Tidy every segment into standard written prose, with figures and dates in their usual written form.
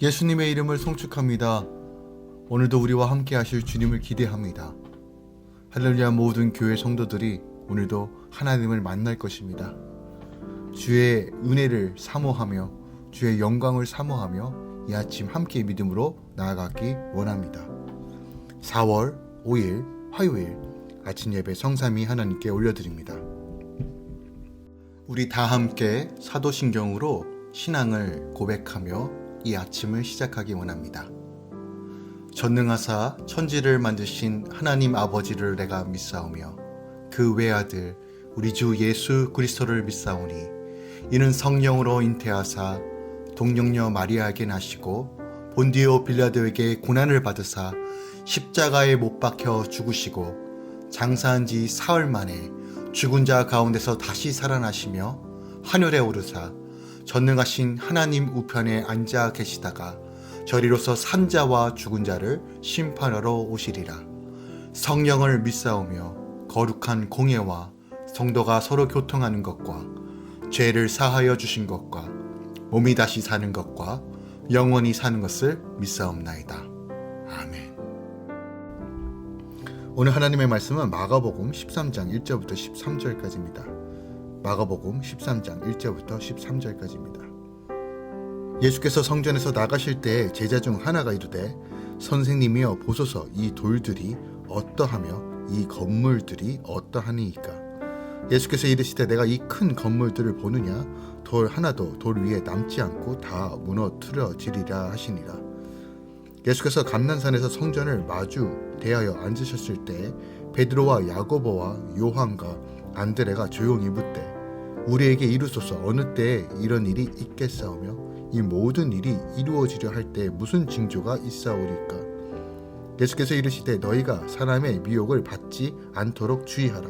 예수님의 이름을 송축합니다. 오늘도 우리와 함께 하실 주님을 기대합니다. 할렐루야. 모든 교회 성도들이 오늘도 하나님을 만날 것입니다. 주의 은혜를 사모하며 주의 영광을 사모하며 이 아침 함께 믿음으로 나아가기 원합니다. 4월 5일 화요일 아침 예배 성삼위 하나님께 올려드립니다. 우리 다 함께 사도신경으로 신앙을 고백하며 이 아침을 시작하기 원합니다. 전능하사 천지를 만드신 하나님 아버지를 내가 믿사오며 그 외아들 우리 주 예수 그리스도를 믿사오니 이는 성령으로 잉태하사 동정녀 마리아에게 나시고 본디오 빌라도에게 고난을 받으사 십자가에 못 박혀 죽으시고 장사한 지 사흘 만에 죽은 자 가운데서 다시 살아나시며 하늘에 오르사 전능하신 하나님 우편에 앉아 계시다가 저리로서 산자와 죽은 자를 심판하러 오시리라. 성령을 믿사오며 거룩한 공예와 성도가 서로 교통하는 것과 죄를 사하여 주신 것과 몸이 다시 사는 것과 영원히 사는 것을 믿사옵나이다. 아멘. 오늘 하나님의 말씀은 마가복음 13장 1절부터 13절까지입니다. 마가복음 13장 1절부터 13절까지입니다. 예수께서 성전에서 나가실 때 제자 중 하나가 이르되 선생님이여 보소서 이 돌들이 어떠하며 이 건물들이 어떠하니이까. 예수께서 이르시되 내가 이 큰 건물들을 보느냐 돌 하나도 돌 위에 남지 않고 다 무너뜨려지리라 하시니라. 예수께서 감난산에서 성전을 마주 대하여 앉으셨을 때 베드로와 야고보와 요한과 안드레가 조용히 묻되 우리에게 이루소서 어느 때에 이런 일이 있겠사오며 이 모든 일이 이루어지려 할 때 무슨 징조가 있사오리까. 예수께서 이르시되 너희가 사람의 미혹을 받지 않도록 주의하라.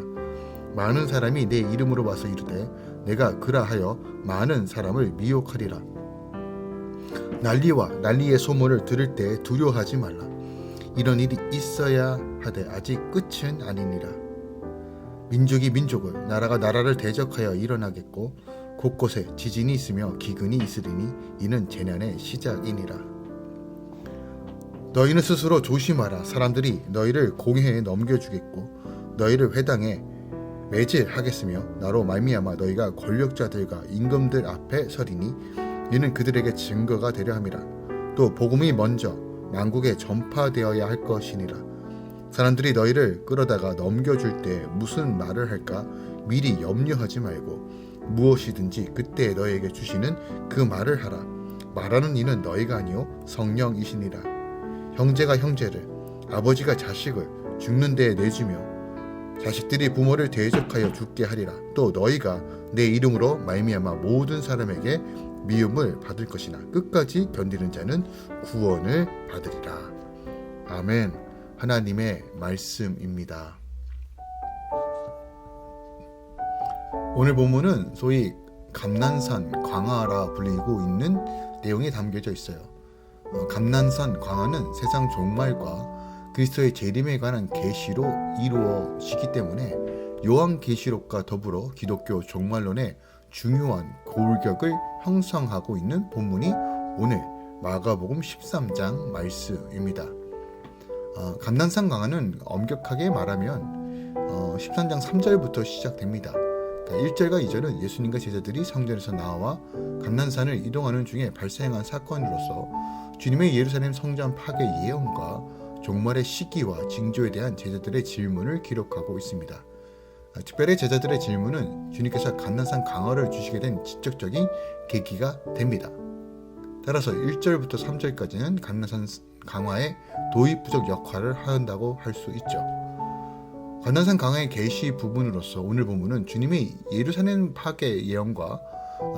많은 사람이 내 이름으로 와서 이르되 내가 그라하여 많은 사람을 미혹하리라. 난리와 난리의 소문을 들을 때 두려워하지 말라. 이런 일이 있어야 하되 아직 끝은 아니니라. 민족이 민족을 나라가 나라를 대적하여 일어나겠고 곳곳에 지진이 있으며 기근이 있으리니 이는 재난의 시작이니라. 너희는 스스로 조심하라. 사람들이 너희를 공회에 넘겨주겠고 너희를 회당에 매질하겠으며 나로 말미암아 너희가 권력자들과 임금들 앞에 서리니 이는 그들에게 증거가 되려 함이라. 또 복음이 먼저 만국에 전파되어야 할 것이니라. 사람들이 너희를 끌어다가 넘겨줄 때 무슨 말을 할까 미리 염려하지 말고 무엇이든지 그때 너희에게 주시는 그 말을 하라. 말하는 이는 너희가 아니요 성령이시니라. 형제가 형제를 아버지가 자식을 죽는 데에 내주며 자식들이 부모를 대적하여 죽게 하리라. 또 너희가 내 이름으로 말미암아 모든 사람에게 미움을 받을 것이나 끝까지 견디는 자는 구원을 받으리라. 아멘. 하나님의 말씀입니다. 오늘 본문은 소위 감난산 광화라 불리고 있는 내용이 담겨져 있어요. 감난산 광화는 세상 종말과 그리스도의 재림에 관한 계시로 이루어지기 때문에 요한계시록과 더불어 기독교 종말론의 중요한 골격을 형성하고 있는 본문이 오늘 마가복음 13장 말씀입니다. 감난산 광화는 엄격하게 말하면 13장 3절부터 시작됩니다. 1절과 2절은 예수님과 제자들이 성전에서 나와 감난산을 이동하는 중에 발생한 사건으로서 주님의 예루살렘 성전 파괴 예언과 종말의 시기와 징조에 대한 제자들의 질문을 기록하고 있습니다. 특별히 제자들의 질문은 주님께서 감난산 광화를 주시게 된 직접적인 계기가 됩니다. 따라서 1절부터 3절까지는 감난산 강화의 도입부적 역할을 한다고 할 수 있죠. 감난산 강화의 계시 부분으로서 오늘 본문은 주님의 예루살렘 파괴 예언과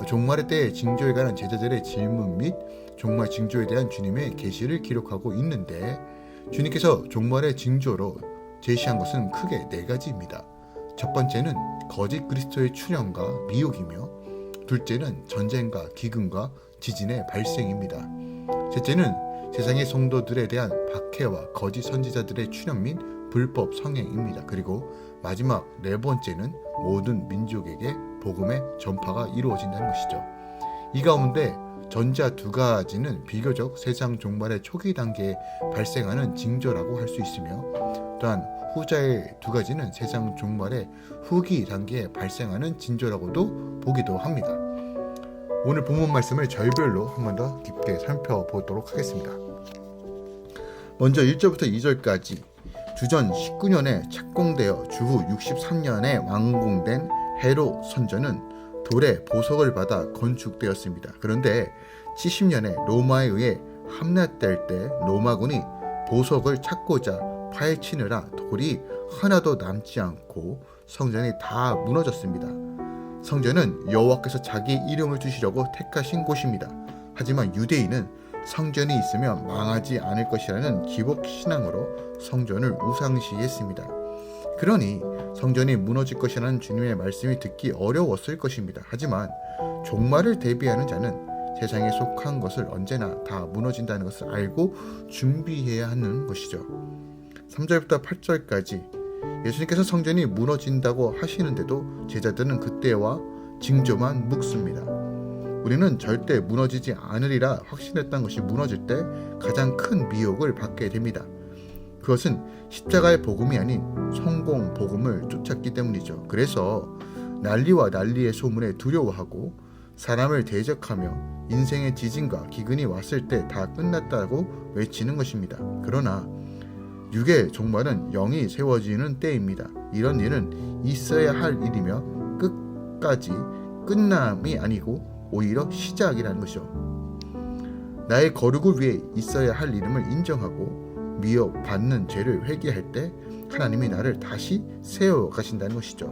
종말의 때의 징조에 관한 제자들의 질문 및 종말 징조에 대한 주님의 계시를 기록하고 있는데 주님께서 종말의 징조로 제시한 것은 크게 4가지입니다. 첫 번째는 거짓 그리스도의 출현과 미혹이며 둘째는 전쟁과 기근과 지진의 발생입니다. 셋째는 세상의 성도들에 대한 박해와 거짓 선지자들의 출현 및 불법 성행입니다. 그리고 마지막 4번째는 모든 민족에게 복음의 전파가 이루어진다는 것이죠. 이 가운데 전자 두 가지는 비교적 세상 종말의 초기 단계에 발생하는 징조라고 할 수 있으며, 또한 후자의 두 가지는 세상 종말의 후기 단계에 발생하는 징조라고도 보기도 합니다. 오늘 본문 말씀을 절별로 한 번 더 깊게 살펴보도록 하겠습니다. 먼저 1절부터 2절까지 주전 19년에 착공되어 주후 63년에 완공된 헤롯 성전은 돌의 보석을 받아 건축되었습니다. 그런데 70년에 로마에 의해 함락될 때 로마군이 보석을 찾고자 파헤치느라 돌이 하나도 남지 않고 성전이 다 무너졌습니다. 성전은 여호와께서 자기 이름을 두시려고 택하신 곳입니다. 하지만 유대인은 성전이 있으면 망하지 않을 것이라는 기복 신앙으로 성전을 우상시했습니다. 그러니 성전이 무너질 것이라는 주님의 말씀이 듣기 어려웠을 것입니다. 하지만 종말을 대비하는 자는 세상에 속한 것을 언제나 다 무너진다는 것을 알고 준비해야 하는 것이죠. 3절부터 8절까지 예수님께서 성전이 무너진다고 하시는데도 제자들은 그때와 징조만 묻습니다. 우리는 절대 무너지지 않으리라 확신했던 것이 무너질 때 가장 큰 미혹을 받게 됩니다. 그것은 십자가의 복음이 아닌 성공 복음을 쫓았기 때문이죠. 그래서 난리와 난리의 소문에 두려워하고 사람을 대적하며 인생의 지진과 기근이 왔을 때 다 끝났다고 외치는 것입니다. 그러나 육의 종말은 영이 세워지는 때입니다. 이런 일은 있어야 할 일이며 끝까지 끝남이 아니고 오히려 시작이라는 것이죠. 나의 거룩을 위해 있어야 할 이름을 인정하고 미워받는 죄를 회개할 때 하나님이 나를 다시 세워가신다는 것이죠.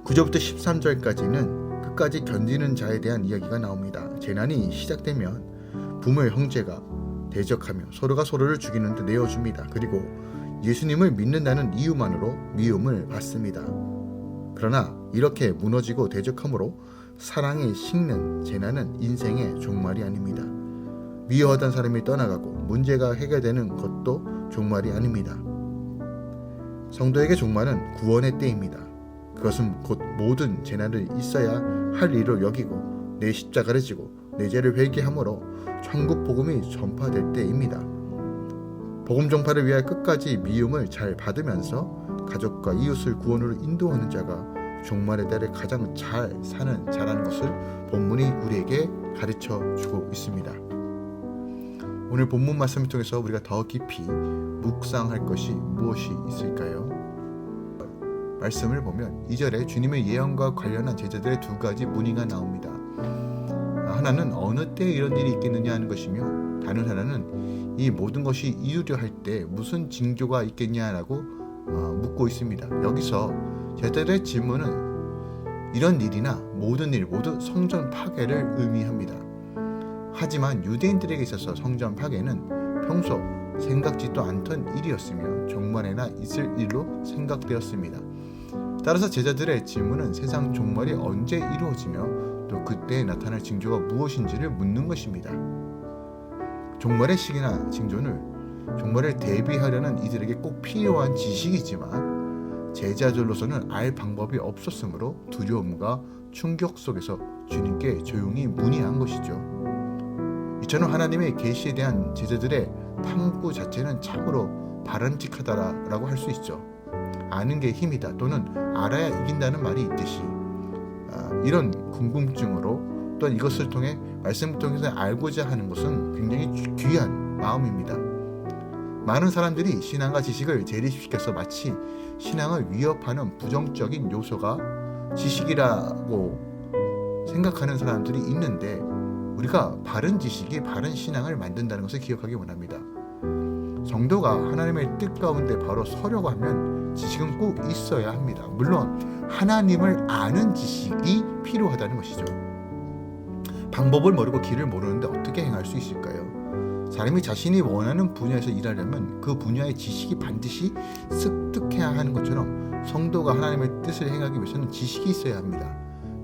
9절부터 13절까지는 끝까지 견디는 자에 대한 이야기가 나옵니다. 재난이 시작되면 부모의 형제가 대적하며 서로가 서로를 죽이는 데 내어줍니다. 그리고 예수님을 믿는다는 이유만으로 미움을 받습니다. 그러나 이렇게 무너지고 대적함으로 사랑이 식는 재난은 인생의 종말이 아닙니다. 미워하던 사람이 떠나가고 문제가 해결되는 것도 종말이 아닙니다. 성도에게 종말은 구원의 때입니다. 그것은 곧 모든 재난을 있어야 할 일로 여기고 내 십자가를 지고 내 죄를 회개함으로 천국 복음이 전파될 때입니다. 복음 전파를 위하여 끝까지 미움을 잘 받으면서 가족과 이웃을 구원으로 인도하는 자가 종말의 때를 가장 잘 사는 자라는 것을 본문이 우리에게 가르쳐 주고 있습니다. 오늘 본문 말씀을 통해서 우리가 더 깊이 묵상할 것이 무엇이 있을까요? 말씀을 보면 2절에 주님의 예언과 관련한 제자들의 두 가지 문의가 나옵니다. 하나는 어느 때 이런 일이 있겠느냐 하는 것이며, 다른 하나는 이 모든 것이 이루려 할 때 무슨 징조가 있겠냐라고 묻고 있습니다. 여기서 제자들의 질문은 이런 일이나 모든 일 모두 성전 파괴를 의미합니다. 하지만 유대인들에게 있어서 성전 파괴는 평소 생각지도 않던 일이었으며 종말에나 있을 일로 생각되었습니다. 따라서 제자들의 질문은 세상 종말이 언제 이루어지며 또 그때에 나타날 징조가 무엇인지를 묻는 것입니다. 종말의 시기나 징조는 종말을 대비하려는 이들에게 꼭 필요한 지식이지만 제자들로서는 알 방법이 없었으므로 두려움과 충격 속에서 주님께 조용히 문의한 것이죠. 이처럼 하나님의 계시에 대한 제자들의 탐구 자체는 참으로 바람직하다라고 할 수 있죠. 아는 게 힘이다 또는 알아야 이긴다는 말이 있듯이 이런 궁금증으로 또한 이것을 통해 말씀을 통해서 알고자 하는 것은 굉장히 귀한 마음입니다. 많은 사람들이 신앙과 지식을 대립시켜서 마치 신앙을 위협하는 부정적인 요소가 지식이라고 생각하는 사람들이 있는데, 우리가 바른 지식이 바른 신앙을 만든다는 것을 기억하기 원합니다. 성도가 하나님의 뜻 가운데 바로 서려고 하면 지식은 꼭 있어야 합니다. 물론 하나님을 아는 지식이 필요하다는 것이죠. 방법을 모르고 길을 모르는데 어떻게 행할 수 있을까요? 사람이 자신이 원하는 분야에서 일하려면 그 분야의 지식이 반드시 습득해야 하는 것처럼 성도가 하나님의 뜻을 행하기 위해서는 지식이 있어야 합니다.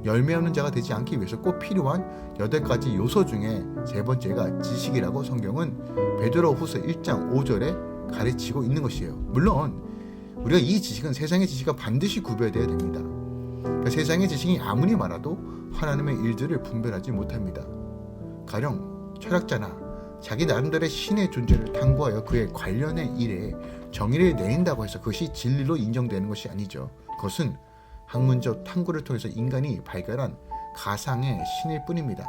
열매 없는 자가 되지 않기 위해서 꼭 필요한 8가지 요소 중에 세 번째가 지식이라고 성경은 베드로후서 1장 5절에 가르치고 있는 것이에요. 물론 우리가 이 지식은 세상의 지식과 반드시 구별되어야 됩니다. 그러니까 세상의 지식이 아무리 많아도 하나님의 일들을 분별하지 못합니다. 가령 철학자나 자기 나름대로의 신의 존재를 탐구하여 그에 관련의 일에 정의를 내린다고 해서 그것이 진리로 인정되는 것이 아니죠. 그것은 학문적 탐구를 통해서 인간이 발견한 가상의 신일 뿐입니다.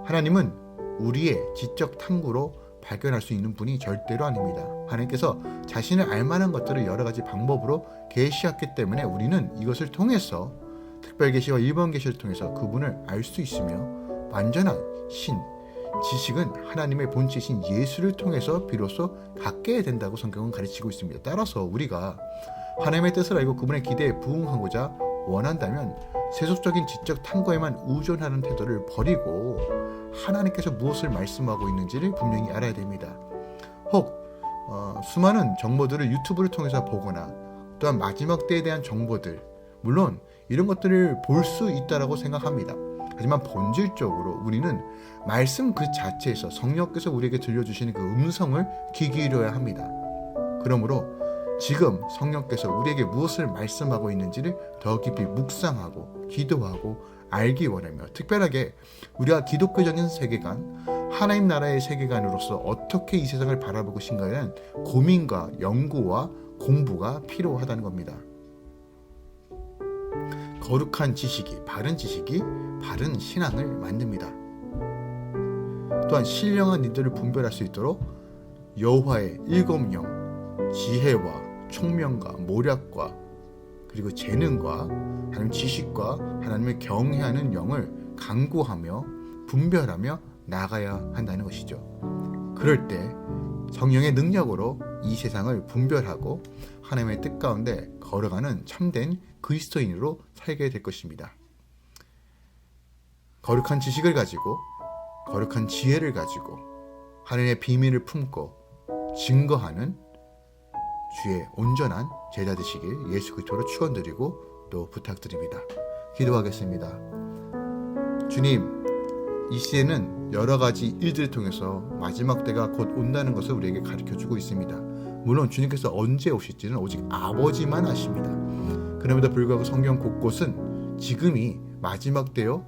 하나님은 우리의 지적 탐구로 발견할 수 있는 분이 절대로 아닙니다. 하나님께서 자신을 알만한 것들을 여러 가지 방법으로 계시했기 때문에 우리는 이것을 통해서 특별 계시와 일반 계시를 통해서 그분을 알 수 있으며, 완전한 지식은 하나님의 본체이신 예수를 통해서 비로소 갖게 된다고 성경은 가르치고 있습니다. 따라서 우리가 하나님의 뜻을 알고 그분의 기대에 부응하고자 원한다면 세속적인 지적 탐구에만 의존하는 태도를 버리고 하나님께서 무엇을 말씀하고 있는지를 분명히 알아야 됩니다. 혹 수많은 정보들을 유튜브를 통해서 보거나 또한 마지막 때에 대한 정보들, 물론 이런 것들을 볼 수 있다라고 생각합니다. 하지만 본질적으로 우리는 말씀 그 자체에서 성령께서 우리에게 들려주시는 그 음성을 귀 기울여야 합니다. 그러므로 지금 성령께서 우리에게 무엇을 말씀하고 있는지를 더 깊이 묵상하고 기도하고 알기 원하며, 특별하게 우리가 기독교적인 세계관, 하나님 나라의 세계관으로서 어떻게 이 세상을 바라보고 있는가에는 고민과 연구와 공부가 필요하다는 겁니다. 거룩한 지식이, 바른 지식이 바른 신앙을 만듭니다. 또한 신령한 이들을 분별할 수 있도록 여호와의 일곱 영, 지혜와 총명과 모략과 그리고 재능과 하나님 지식과 하나님을 경외하는 영을 강구하며 분별하며 나가야 한다는 것이죠. 그럴 때 성령의 능력으로 이 세상을 분별하고 하나님의 뜻 가운데 걸어가는 참된 그리스도인으로 살게 될 것입니다. 거룩한 지식을 가지고, 거룩한 지혜를 가지고 하나님의 비밀을 품고 증거하는 주의 온전한 제자 되시길 예수 그리스도로 축원드리고 또 부탁드립니다. 기도하겠습니다. 주님, 이 시대는 여러 가지 일들을 통해서 마지막 때가 곧 온다는 것을 우리에게 가르쳐주고 있습니다. 물론 주님께서 언제 오실지는 오직 아버지만 아십니다. 그럼에도 불구하고 성경 곳곳은 지금이 마지막 때요,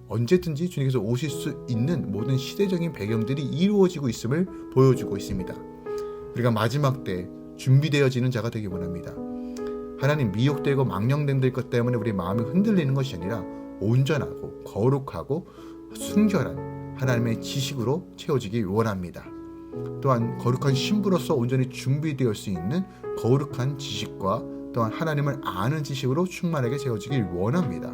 언제든지 주님께서 오실 수 있는 모든 시대적인 배경들이 이루어지고 있음을 보여주고 있습니다. 우리가 마지막 때 준비되어지는 자가 되기 원합니다. 하나님, 미혹되고 망령된 것 때문에 우리 마음이 흔들리는 것이 아니라 온전하고 거룩하고 순결한 하나님의 지식으로 채워지기 원합니다. 또한 거룩한 신부로서 온전히 준비되어 수 있는 거룩한 지식과 또한 하나님을 아는 지식으로 충만하게 채워지길 원합니다.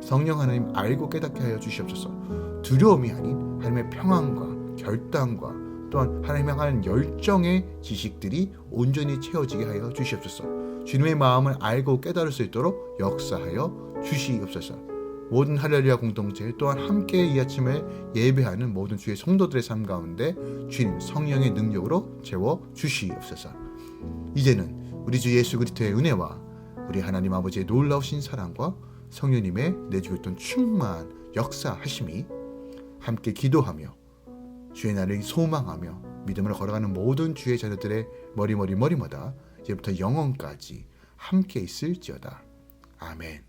성령 하나님, 알고 깨닫게 하여 주시옵소서. 두려움이 아닌 하나님의 평안과 결단과 또한 하나님을 향한 열정의 지식들이 온전히 채워지게 하여 주시옵소서. 주님의 마음을 알고 깨달을 수 있도록 역사하여 주시옵소서. 모든 할렐루야 공동체, 또한 함께 이 아침에 예배하는 모든 주의 성도들의 삶 가운데 주님 성령의 능력으로 채워 주시옵소서. 이제는 우리 주 예수 그리스도의 은혜와 우리 하나님 아버지의 놀라우신 사랑과 성령님의 내주고 있던 충만 역사하심이 함께 기도하며 주의 날을 소망하며 믿음으로 걸어가는 모든 주의 자녀들의 머리마다 이제부터 영원까지 함께 있을지어다. 아멘.